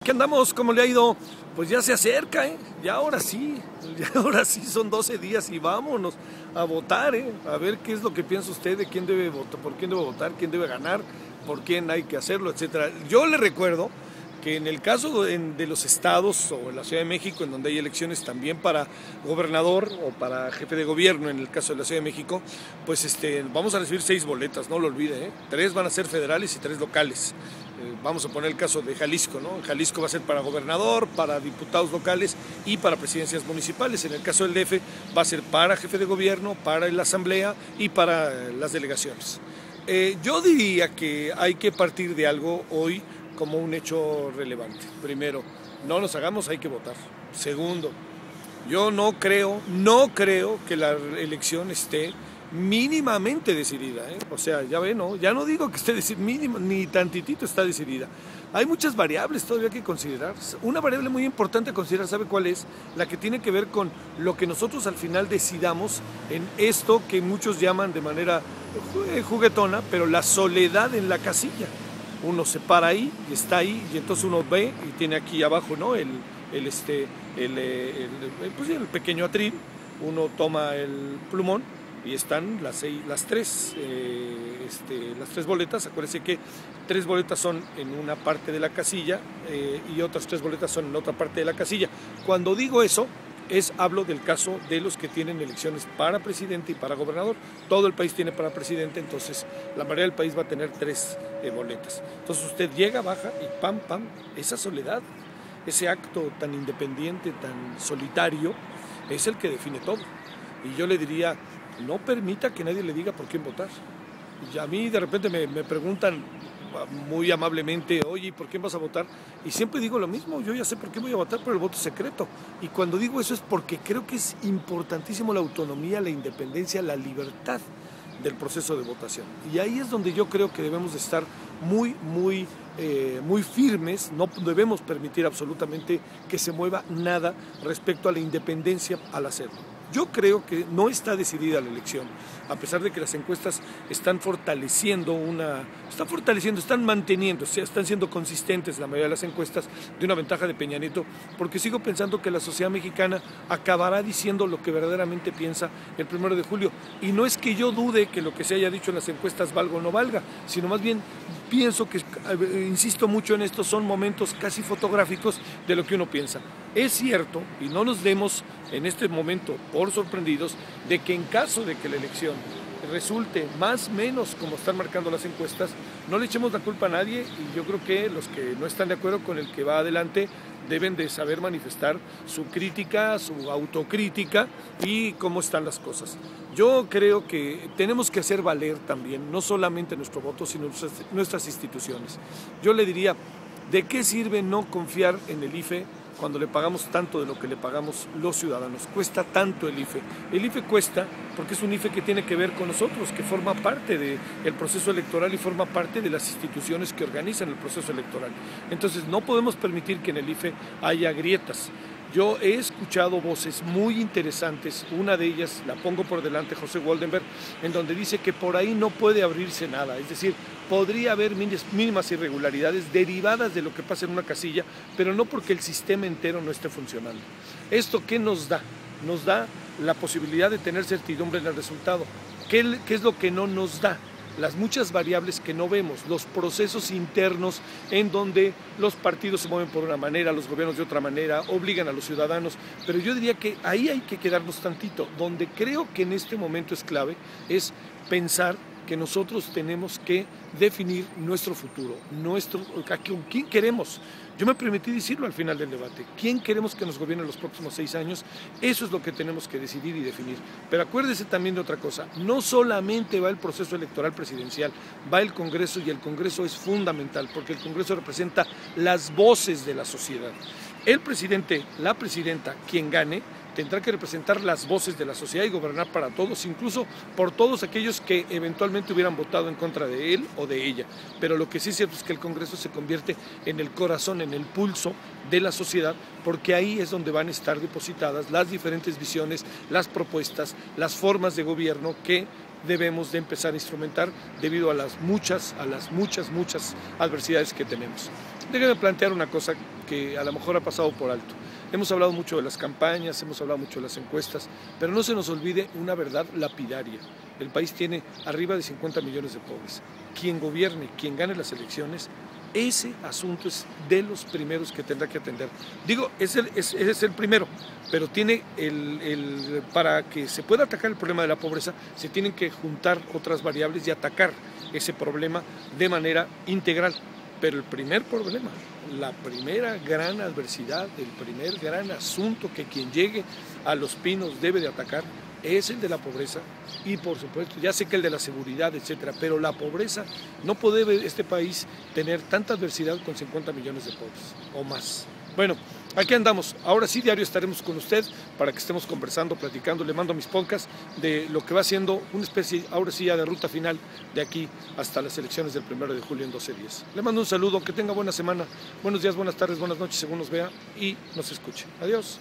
¿Qué andamos? ¿Cómo le ha ido? Pues ya se acerca, ¿eh? Ya ahora sí son 12 días y vámonos a votar, ¿eh? A ver qué es lo que piensa usted de quién debe votar, por quién debe votar, quién debe ganar, por quién hay que hacerlo, etcétera. Yo le recuerdo que en el caso de los estados o en la Ciudad de México, en donde hay elecciones también para gobernador o para jefe de gobierno, en el caso de la Ciudad de México, pues vamos a recibir 6 boletas, no lo olvide, ¿eh? 3 van a ser federales y 3 locales. Vamos a poner el caso de Jalisco, ¿no? Jalisco va a ser para gobernador, para diputados locales y para presidencias municipales. En el caso del DF va a ser para jefe de gobierno, para la asamblea y para las delegaciones. Yo diría que hay que partir de algo hoy como un hecho relevante. Primero, no nos hagamos, hay que votar. Segundo, yo no creo que la elección esté mínimamente decidida, ¿eh? O sea, ya ve, ¿no? Ya no digo que esté mínimo, ni tantitito está decidida. Hay muchas variables todavía que considerar. Una variable muy importante a considerar, ¿sabe cuál es? La que tiene que ver con lo que nosotros al final decidamos en esto que muchos llaman de manera juguetona, pero la soledad en la casilla. Uno se para ahí y está ahí y entonces uno ve y tiene aquí abajo, ¿no? el pequeño atril, uno toma el plumón y están las tres boletas. Acuérdense que 3 boletas son en una parte de la casilla y otras 3 boletas son en otra parte de la casilla. Cuando digo eso, hablo del caso de los que tienen elecciones para presidente y para gobernador. Todo el país tiene para presidente, entonces la mayoría del país va a tener 3 boletas. Entonces usted llega, baja y pam, esa soledad, ese acto tan independiente, tan solitario, es el que define todo. Y yo le diría, no permita que nadie le diga por quién votar. Y a mí de repente me preguntan muy amablemente, oye, ¿por quién vas a votar? Y siempre digo lo mismo, yo ya sé por qué voy a votar, por el voto secreto. Y cuando digo eso es porque creo que es importantísimo la autonomía, la independencia, la libertad del proceso de votación. Y ahí es donde yo creo que debemos de estar muy firmes. No debemos permitir absolutamente que se mueva nada respecto a la independencia al hacerlo. Yo creo que no está decidida la elección, a pesar de que las encuestas están están manteniendo, están siendo consistentes la mayoría de las encuestas de una ventaja de Peña Nieto, porque sigo pensando que la sociedad mexicana acabará diciendo lo que verdaderamente piensa el 1 de julio. Y no es que yo dude que lo que se haya dicho en las encuestas valga o no valga, sino más bien pienso que, insisto mucho en esto, son momentos casi fotográficos de lo que uno piensa. Es cierto, y no nos demos en este momento por sorprendidos, de que en caso de que la elección resulte más o menos como están marcando las encuestas, no le echemos la culpa a nadie, y yo creo que los que no están de acuerdo con el que va adelante deben de saber manifestar su crítica, su autocrítica y cómo están las cosas. Yo creo que tenemos que hacer valer también, no solamente nuestro voto, sino nuestras instituciones. Yo le diría, ¿de qué sirve no confiar en el IFE cuando le pagamos tanto de lo que le pagamos los ciudadanos? Cuesta tanto el IFE. El IFE cuesta porque es un IFE que tiene que ver con nosotros, que forma parte del proceso electoral y forma parte de las instituciones que organizan el proceso electoral. Entonces no podemos permitir que en el IFE haya grietas. Yo he escuchado voces muy interesantes, una de ellas la pongo por delante, José Woldenberg, en donde dice que por ahí no puede abrirse nada, es decir, podría haber mínimas irregularidades derivadas de lo que pasa en una casilla, pero no porque el sistema entero no esté funcionando. ¿Esto qué nos da? Nos da la posibilidad de tener certidumbre en el resultado. ¿Qué es lo que no nos da? Las muchas variables que no vemos, los procesos internos en donde los partidos se mueven por una manera, los gobiernos de otra manera, obligan a los ciudadanos, pero yo diría que ahí hay que quedarnos tantito. Donde creo que en este momento es clave es pensar que nosotros tenemos que definir nuestro futuro, con quién queremos. Yo me permití decirlo al final del debate, ¿quién queremos que nos gobierne los próximos 6 años? Eso es lo que tenemos que decidir y definir. Pero acuérdese también de otra cosa, no solamente va el proceso electoral presidencial, va el Congreso, y el Congreso es fundamental, porque el Congreso representa las voces de la sociedad. El presidente, la presidenta, quien gane, tendrá que representar las voces de la sociedad y gobernar para todos, incluso por todos aquellos que eventualmente hubieran votado en contra de él o de ella. Pero lo que sí es cierto es que el Congreso se convierte en el corazón, en el pulso de la sociedad, porque ahí es donde van a estar depositadas las diferentes visiones, las propuestas, las formas de gobierno que debemos de empezar a instrumentar debido a las muchas adversidades que tenemos. Déjeme plantear una cosa que a lo mejor ha pasado por alto. Hemos hablado mucho de las campañas, hemos hablado mucho de las encuestas, pero no se nos olvide una verdad lapidaria. El país tiene arriba de 50 millones de pobres. Quien gobierne, quien gane las elecciones, ese asunto es de los primeros que tendrá que atender. Digo, es el primero, pero tiene para que se pueda atacar el problema de la pobreza, se tienen que juntar otras variables y atacar ese problema de manera integral. Pero el primer problema, la primera gran adversidad, el primer gran asunto que quien llegue a Los Pinos debe de atacar es el de la pobreza y, por supuesto, ya sé que el de la seguridad, etcétera, pero la pobreza, no puede este país tener tanta adversidad con 50 millones de pobres o más. Bueno, aquí andamos. Ahora sí, diario estaremos con usted para que estemos conversando, platicando. Le mando mis podcasts de lo que va siendo una especie, ahora sí, ya de ruta final de aquí hasta las elecciones del 1 de julio en 12 días. Le mando un saludo, que tenga buena semana, buenos días, buenas tardes, buenas noches, según nos vea y nos escuche. Adiós.